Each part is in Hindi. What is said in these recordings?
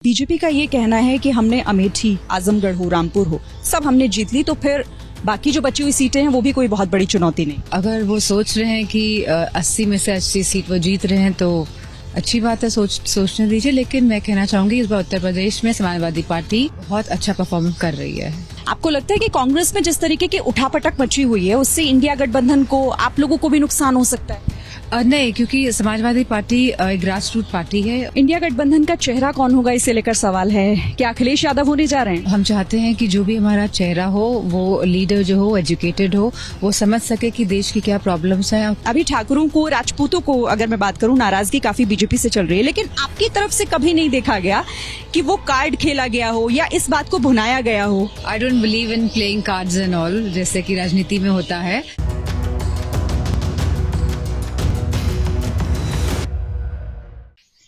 बीजेपी का ये कहना है कि हमने अमेठी, आजमगढ़ हो, रामपुर हो, सब हमने जीत ली, तो फिर बाकी जो बची हुई सीटें हैं वो भी कोई बहुत बड़ी चुनौती नहीं। अगर वो सोच रहे हैं कि 80 में से 80 सीट वो जीत रहे हैं तो अच्छी बात है, सोचने दीजिए। लेकिन मैं कहना चाहूंगी इस बार उत्तर प्रदेश में समाजवादी पार्टी बहुत अच्छा परफॉर्म कर रही है। आपको लगता है कि कांग्रेस में जिस तरीके की उठापटक मची हुई है उससे इंडिया गठबंधन को, आप लोगों को भी नुकसान हो सकता है? नहीं, क्योंकि समाजवादी पार्टी एक ग्रास रूट पार्टी है। इंडिया गठबंधन का चेहरा कौन होगा, इसे लेकर सवाल है। क्या अखिलेश यादव होने जा रहे हैं? हम चाहते हैं कि जो भी हमारा चेहरा हो वो लीडर जो हो एजुकेटेड हो, वो समझ सके कि देश की क्या प्रॉब्लम्स हैं। अभी ठाकुरों को, राजपूतों को अगर मैं बात करूं, नाराजगी काफी बीजेपी से चल रही है, लेकिन आपकी तरफ से कभी नहीं देखा गया कि वो कार्ड खेला गया हो या इस बात को भुनाया गया हो। I don't believe in playing cards and all, जैसे कि राजनीति में होता है।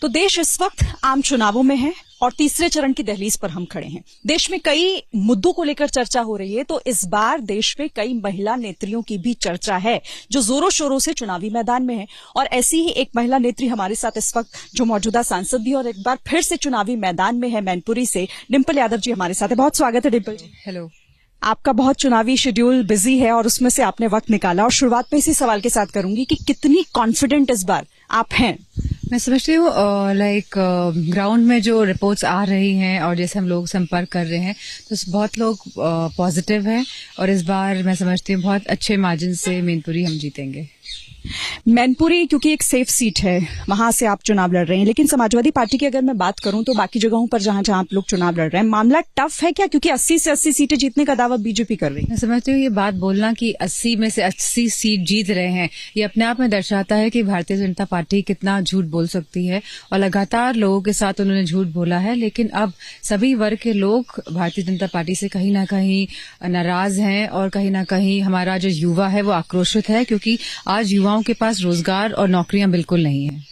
तो देश इस वक्त आम चुनावों में है और तीसरे चरण की दहलीज पर हम खड़े हैं। देश में कई मुद्दों को लेकर चर्चा हो रही है, तो इस बार देश में कई महिला नेत्रियों की भी चर्चा है जो जोरों शोरों से चुनावी मैदान में है। और ऐसी ही एक महिला नेत्री हमारे साथ इस वक्त, जो मौजूदा सांसद भी और एक बार फिर से चुनावी मैदान में है, मैनपुरी से डिंपल यादव जी हमारे साथ है। बहुत स्वागत है डिंपल जी। हेलो। आपका बहुत चुनावी शेड्यूल बिजी है और उसमें से आपने वक्त निकाला, और शुरुआत में इसी सवाल के साथ करूंगी कि कितनी कॉन्फिडेंट इस बार आप हैं? मैं समझती हूँ ग्राउंड में जो रिपोर्ट्स आ रही हैं और जैसे हम लोग संपर्क कर रहे हैं तो बहुत लोग पॉजिटिव हैं, और इस बार मैं समझती हूँ बहुत अच्छे मार्जिन से मैनपुरी हम जीतेंगे। मैनपुरी क्योंकि एक सेफ सीट है, वहां से आप चुनाव लड़ रहे हैं, लेकिन समाजवादी पार्टी की अगर मैं बात करूं तो बाकी जगहों पर जहां जहां आप लोग चुनाव लड़ रहे हैं, मामला टफ है क्या? क्योंकि 80 से 80 सीटें जीतने का दावा बीजेपी कर रही है। मैं समझती हूँ ये बात बोलना कि 80 में से 80 सीट जीत रहे हैं, ये अपने आप में दर्शाता है कि भारतीय जनता पार्टी कितना झूठ बोल सकती है, और लगातार लोगों के साथ उन्होंने झूठ बोला है। लेकिन अब सभी वर्ग के लोग भारतीय जनता पार्टी से कहीं ना कहीं नाराज हैं, और कहीं ना कहीं हमारा जो युवा है वो आक्रोशित है, क्योंकि आज युवाओं के पास रोजगार और नौकरियां बिल्कुल नहीं है।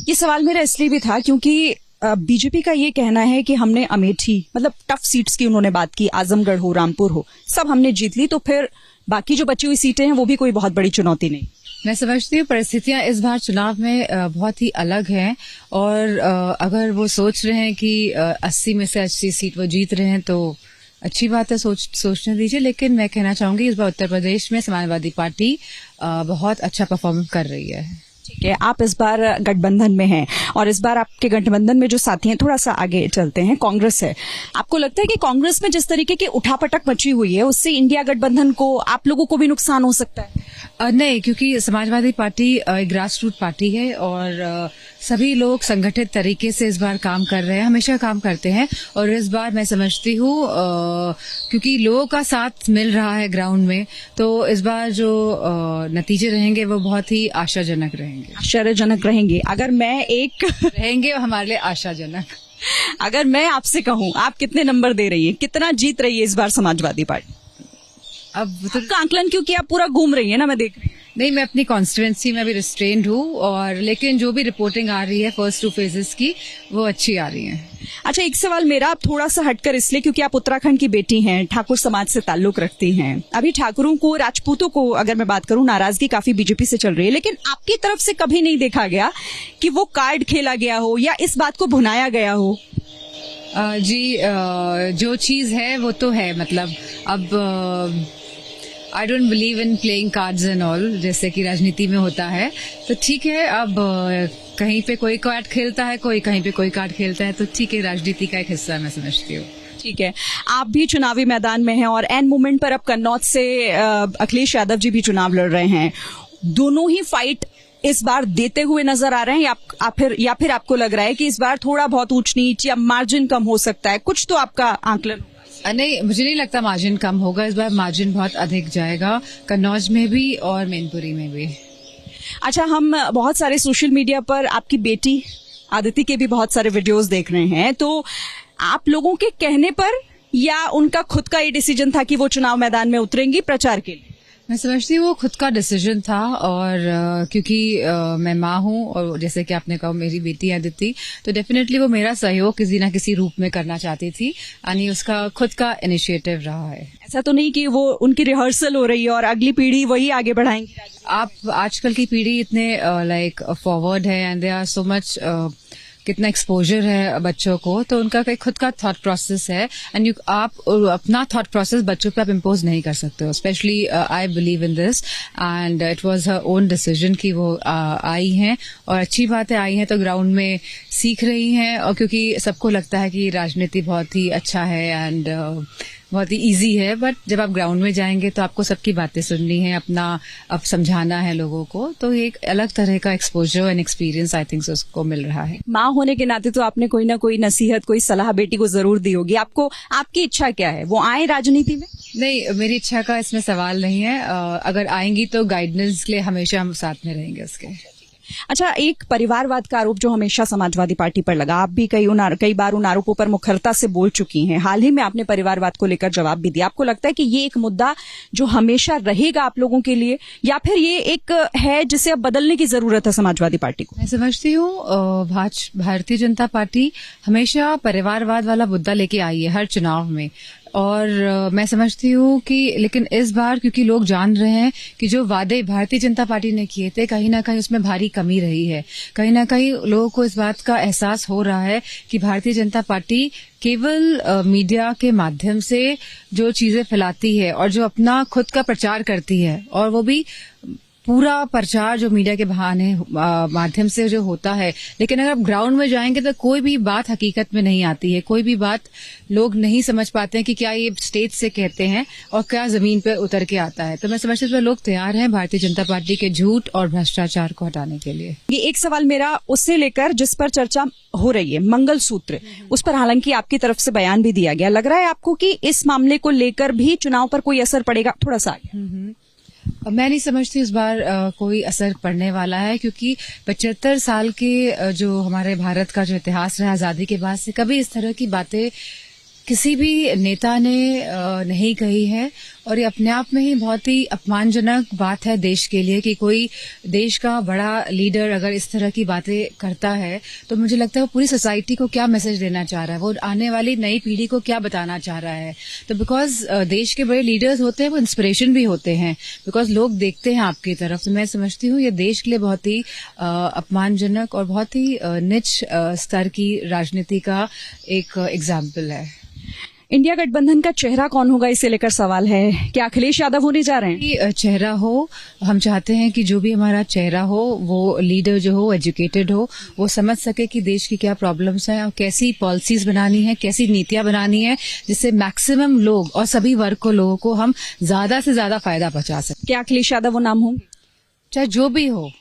ये सवाल मेरा इसलिए भी था क्योंकि बीजेपी का ये कहना है कि हमने अमेठी, मतलब टफ सीट्स की उन्होंने बात की, आजमगढ़ हो, रामपुर हो, सब हमने जीत ली, तो फिर बाकी जो बची हुई सीटें हैं वो भी कोई बहुत बड़ी चुनौती नहीं। मैं समझती हूँ परिस्थितियां इस बार चुनाव में बहुत ही अलग हैं, और अगर वो सोच रहे हैं कि 80 में से 80 सीट वो जीत रहे हैं तो अच्छी बात है, सोचने दीजिए। लेकिन मैं कहना चाहूंगी इस बार उत्तर प्रदेश में समाजवादी पार्टी बहुत अच्छा परफॉर्म कर रही है। ठीक है, आप इस बार गठबंधन में हैं, और इस बार आपके गठबंधन में जो साथी हैं, थोड़ा सा आगे चलते हैं, कांग्रेस है। आपको लगता है कि कांग्रेस में जिस तरीके की उठापटक मची हुई है उससे इंडिया गठबंधन को, आप लोगों को भी नुकसान हो सकता है? नहीं, क्योंकि समाजवादी पार्टी एक ग्रास रूट पार्टी है, और सभी लोग संगठित तरीके से इस बार काम कर रहे हैं, हमेशा काम करते हैं। और इस बार मैं समझती हूँ क्योंकि लोगों का साथ मिल रहा है ग्राउंड में, तो इस बार जो नतीजे रहेंगे वो बहुत ही आशाजनक रहेंगे। आश्चर्यजनक रहेंगे? अगर मैं एक रहेंगे हमारे लिए आशाजनक। अगर मैं आपसे कहूँ, आप कितने नंबर दे रही है, कितना जीत रही है इस बार समाजवादी पार्टी? अब तो आंकलन क्योंकि आप पूरा घूम रही है ना, मैं देख रही हूँ। नहीं, मैं अपनी कॉन्स्टिट्यूएंसी में अभी रिस्ट्रेन्ड हूँ, और लेकिन जो भी रिपोर्टिंग आ रही है फर्स्ट 2 फेजेस की वो अच्छी आ रही है। अच्छा, एक सवाल मेरा आप थोड़ा सा हटकर इसलिए क्योंकि आप उत्तराखंड की बेटी हैं, ठाकुर समाज से ताल्लुक रखती हैं। अभी ठाकुरों को, राजपूतों को अगर मैं बात करूं, नाराजगी काफी बीजेपी से चल रही है, लेकिन आपकी तरफ से कभी नहीं देखा गया कि वो कार्ड खेला गया हो या इस बात को भुनाया गया हो। जो चीज है वो तो है, मतलब अब I don't believe in playing cards and all, जैसे कि राजनीति में होता है। तो ठीक है, अब कहीं पे कोई कार्ड खेलता है, कोई कहीं पे कोई कार्ड खेलता है, तो ठीक है, राजनीति का एक हिस्सा मैं समझती हूँ। ठीक है, आप भी चुनावी मैदान में हैं, और एन मोमेंट पर अब कन्नौज से अखिलेश यादव जी भी चुनाव लड़ रहे हैं। दोनों ही फाइट इस बार देते हुए नजर आ रहे हैं, या फिर आपको लग रहा है कि इस बार थोड़ा बहुत ऊंच नीच या मार्जिन कम हो सकता है? कुछ तो आपका आंकलन। नहीं, मुझे नहीं लगता मार्जिन कम होगा, इस बार मार्जिन बहुत अधिक जाएगा, कन्नौज में भी और मैनपुरी में भी। अच्छा, हम बहुत सारे सोशल मीडिया पर आपकी बेटी आदिति के भी बहुत सारे वीडियोस देख रहे हैं, तो आप लोगों के कहने पर या उनका खुद का ये डिसीजन था कि वो चुनाव मैदान में उतरेंगी प्रचार के लिए? मैं समझती हूँ वो खुद का डिसीजन था, और क्योंकि मैं माँ हूँ, और जैसे कि आपने कहा मेरी बेटी आदिति, तो डेफिनेटली वो मेरा सहयोग किसी ना किसी रूप में करना चाहती थी, यानी उसका खुद का इनिशिएटिव रहा है। ऐसा तो नहीं कि वो उनकी रिहर्सल हो रही है और अगली पीढ़ी वही आगे बढ़ाएंगी? आप आजकल की पीढ़ी इतने फॉरवर्ड है, and they are so much कितना एक्सपोजर है बच्चों को, तो उनका कई खुद का थॉट प्रोसेस है एंड आप अपना थॉट प्रोसेस बच्चों पे आप इम्पोज नहीं कर सकते हो. Specially I believe in this and it was her own decision कि वो आई हैं और अच्छी बात है आई हैं तो ग्राउंड में सीख रही हैं. और क्योंकि सबको लगता है कि राजनीति बहुत ही अच्छा है एंड बहुत ही इजी है, बट जब आप ग्राउंड में जाएंगे तो आपको सबकी बातें सुननी है, अपना अब समझाना है लोगों को, तो एक अलग तरह का exposure and experience I think उसको मिल रहा है. माँ होने के नाते तो आपने कोई ना कोई नसीहत, कोई सलाह बेटी को जरूर दी होगी. आपको आपकी इच्छा क्या है, वो आए राजनीति में? नहीं, मेरी इच्छा का इसमें सवाल नहीं है. अगर आएंगी तो गाइडेंस के लिए हमेशा हम साथ में रहेंगे उसके. अच्छा, एक परिवारवाद का आरोप जो हमेशा समाजवादी पार्टी पर लगा, आप भी कई बार उन आरोपों पर मुखरता से बोल चुकी हैं. हाल ही में आपने परिवारवाद को लेकर जवाब भी दिया. आपको लगता है कि ये एक मुद्दा जो हमेशा रहेगा आप लोगों के लिए, या फिर ये एक है जिसे अब बदलने की जरूरत है समाजवादी पार्टी को? मैं समझती हूँ भारतीय जनता पार्टी हमेशा परिवारवाद वाला मुद्दा लेके आई है हर चुनाव में. और मैं समझती हूँ कि लेकिन इस बार क्योंकि लोग जान रहे हैं कि जो वादे भारतीय जनता पार्टी ने किए थे कहीं ना कहीं उसमें भारी कमी रही है. कहीं ना कहीं लोगों को इस बात का एहसास हो रहा है कि भारतीय जनता पार्टी केवल मीडिया के माध्यम से जो चीजें फैलाती है और जो अपना खुद का प्रचार करती है, और वो भी पूरा प्रचार जो मीडिया के बहाने माध्यम से जो होता है, लेकिन अगर आप ग्राउंड में जाएंगे तो कोई भी बात हकीकत में नहीं आती है. कोई भी बात लोग नहीं समझ पाते हैं कि क्या ये स्टेज से कहते हैं और क्या जमीन पर उतर के आता है. तो मैं समझती हूँ लोग तैयार हैं भारतीय जनता पार्टी के झूठ और भ्रष्टाचार को हटाने के लिए. ये एक सवाल मेरा उससे लेकर जिस पर चर्चा हो रही है, मंगलसूत्र, उस पर हालांकि आपकी तरफ से बयान भी दिया गया. लग रहा है आपको कि इस मामले को लेकर भी चुनाव पर कोई असर पड़ेगा? थोड़ा सा आगे. मैं नहीं समझती इस बार कोई असर पड़ने वाला है, क्योंकि 75 साल के जो हमारे भारत का जो इतिहास रहा आजादी के बाद से कभी इस तरह की बातें किसी भी नेता ने नहीं कही है. और ये अपने आप में ही बहुत ही अपमानजनक बात है देश के लिए कि कोई देश का बड़ा लीडर अगर इस तरह की बातें करता है तो मुझे लगता है वो पूरी सोसाइटी को क्या मैसेज देना चाह रहा है, वो आने वाली नई पीढ़ी को क्या बताना चाह रहा है. तो बिकॉज देश के बड़े लीडर्स होते हैं वो इंस्पिरेशन भी होते हैं, बिकॉज लोग देखते हैं आपकी तरफ. तो मैं समझती हूँ ये देश के लिए बहुत ही अपमानजनक और बहुत ही नीच स्तर की राजनीति का एक एग्जाम्पल है. इंडिया गठबंधन का चेहरा कौन होगा, इसे लेकर सवाल है. क्या अखिलेश यादव होने जा रहे हैं? चेहरा हो, हम चाहते हैं कि जो भी हमारा चेहरा हो वो लीडर जो हो एजुकेटेड हो, वो समझ सके कि देश की क्या प्रॉब्लम्स हैं और कैसी पॉलिसीज बनानी है, कैसी नीतियां बनानी है जिससे मैक्सिमम लोग और सभी वर्ग को लोगों को हम ज्यादा से ज्यादा फायदा पहुंचा सकें. क्या अखिलेश यादव वो नाम होंगे? चाहे जो भी हो,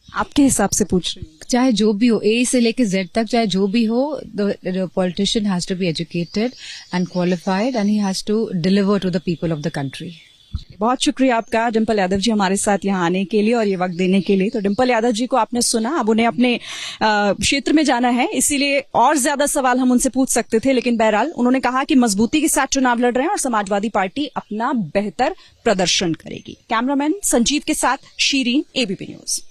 आपके हिसाब से पूछ रही हूँ. चाहे जो भी हो, ए से लेके जेड तक, चाहे जो भी हो, the politician has to be educated and qualified and he has to deliver to the people of the country. बहुत शुक्रिया आपका डिंपल यादव जी हमारे साथ यहाँ आने के लिए और ये वक्त देने के लिए. तो डिंपल यादव जी को आपने सुना, अब उन्हें अपने क्षेत्र में जाना है, इसीलिए और ज्यादा सवाल हम उनसे पूछ सकते थे, लेकिन बहरहाल उन्होंने कहा कि मजबूती के साथ चुनाव लड़ रहे हैं और समाजवादी पार्टी अपना बेहतर प्रदर्शन करेगी. कैमरामैन संजीव के साथ शीरीन, एबीपी न्यूज.